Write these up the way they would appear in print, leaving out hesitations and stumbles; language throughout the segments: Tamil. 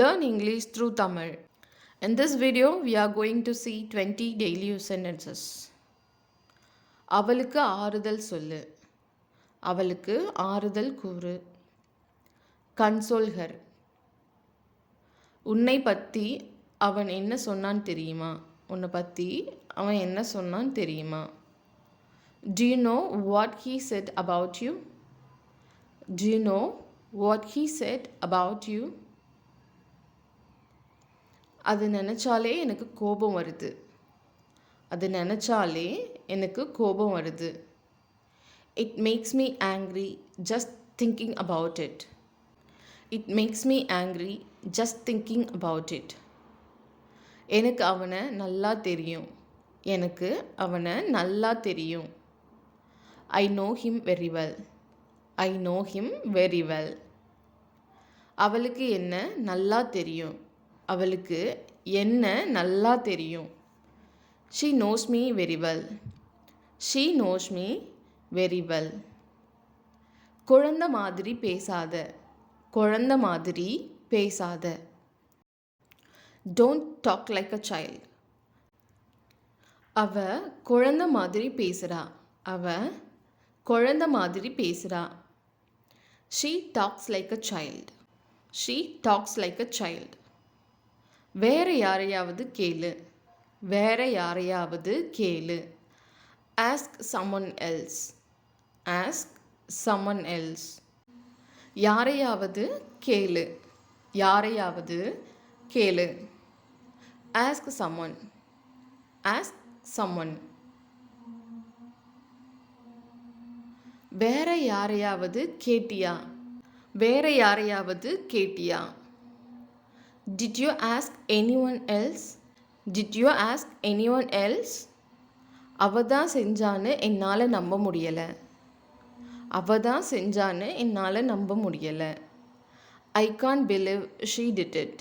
Learn English through Tamil. In this video, we are going to see 20 daily use sentences. அவளுக்கு ஆறுதல் சொல்லு. அவளுக்கு ஆறுதல் கூறு. Console her. உன்னை பற்றி அவன் என்ன சொன்னான் தெரியுமா? உன்னை பற்றி அவன் என்ன சொன்னான் தெரியுமா? Do you know what he said about you? Do you know what he said about you? அது நினச்சாலே எனக்கு கோபம் வருது. அது நினச்சாலே எனக்கு கோபம் வருது. It makes me angry just thinking about it. It makes me angry just thinking about it. எனக்கு அவனை நல்லா தெரியும். எனக்கு அவனை நல்லா தெரியும். I know him very well. I know him very well. அவளுக்கு என்ன நல்லா தெரியும். அவளுக்கு என்ன நல்லா தெரியும். She knows me very well. She knows me very well. குழந்தை மாதிரி பேசாத. குழந்தை மாதிரி பேசாத. Don't talk like a child. அவ குழந்தை மாதிரி பேசுறா. அவ குழந்தை மாதிரி பேசுறா. She talks like a child. She talks like a child. வேற யாரையாவது கேளு. வேற யாரையாவது கேளு. Ask someone else. Ask someone else. யாரையாவது கேளு. யாரையாவது கேளு. Ask someone. Ask someone. வேற யாரையாவது கேட்டியா? வேற யாரையாவது கேட்டியா? Did you ask anyone else? Did you ask anyone else? அவ தான் செஞ்சான்னு என்னால் நம்ப முடியலை. அவ தான் செஞ்சான்னு என்னால் நம்ப முடியலை. I can't believe she did it.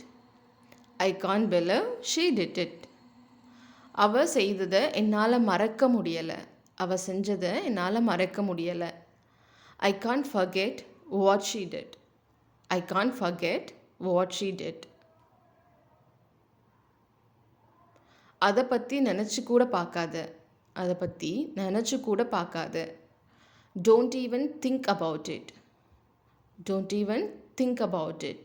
I can't believe she did it. அவ செய்ததை என்னால் மறக்க முடியலை. அவ செஞ்சதை என்னால் மறக்க முடியலை. I can't forget what she did. I can't forget what she did. அதை பற்றி நினச்சி கூட பார்க்காத. அதை பற்றி நினச்சி கூட பார்க்காத. Don't even think about it. Don't even think about it.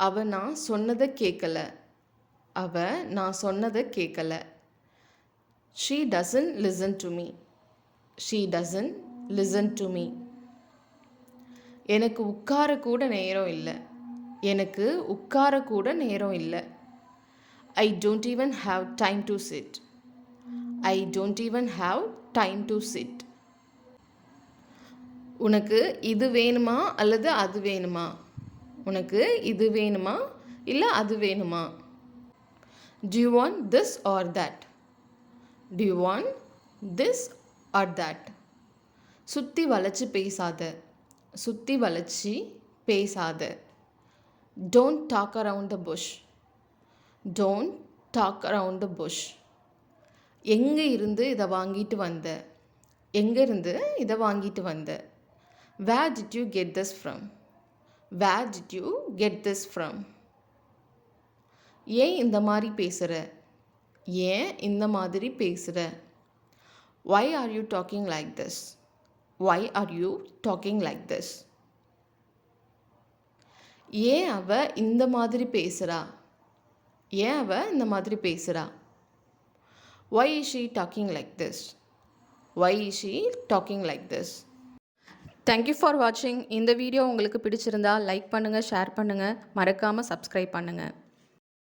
அவ நான் சொன்னதை கேட்கல. அவ நான் சொன்னதை கேட்கல. She doesn't listen to me. She doesn't listen to me. எனக்கு உட்கார கூட நேரம் இல்லை. எனக்கு உட்கார கூட நேரம் இல்லை. I don't even have time to sit. I don't even have time to sit. உனக்கு இது வேணுமா அல்லது அது வேணுமா? உனக்கு இது வேணுமா இல்லை அது வேணுமா? Do you want this or that? Do you want this or that? சுற்றி வளைச்சி பேசாத. சுற்றி வளைச்சி பேசாத. Don't talk around the bush. Don't talk around the bush. எங்கே இருந்து இதை வாங்கிட்டு வந்த? எங்கே இருந்து இதை வாங்கிட்டு வந்த? Where did you get this from? Where did you get this from? ஏன் இந்த மாதிரி பேசுகிற? ஏன் இந்த மாதிரி பேசுகிற? Why are you talking like this? Why are you talking like this? ஏன் அவ இந்த மாதிரி பேசுகிறா? ஏன் அவ இந்த மாதிரி பேசுகிறா? Why is she talking like this? Why is she talking like this? Thank you for watching. இந்த வீடியோ உங்களுக்கு பிடிச்சிருந்தா லைக் பண்ணுங்கள், ஷேர் பண்ணுங்கள், மறக்காமல் சப்ஸ்கிரைப் பண்ணுங்கள்.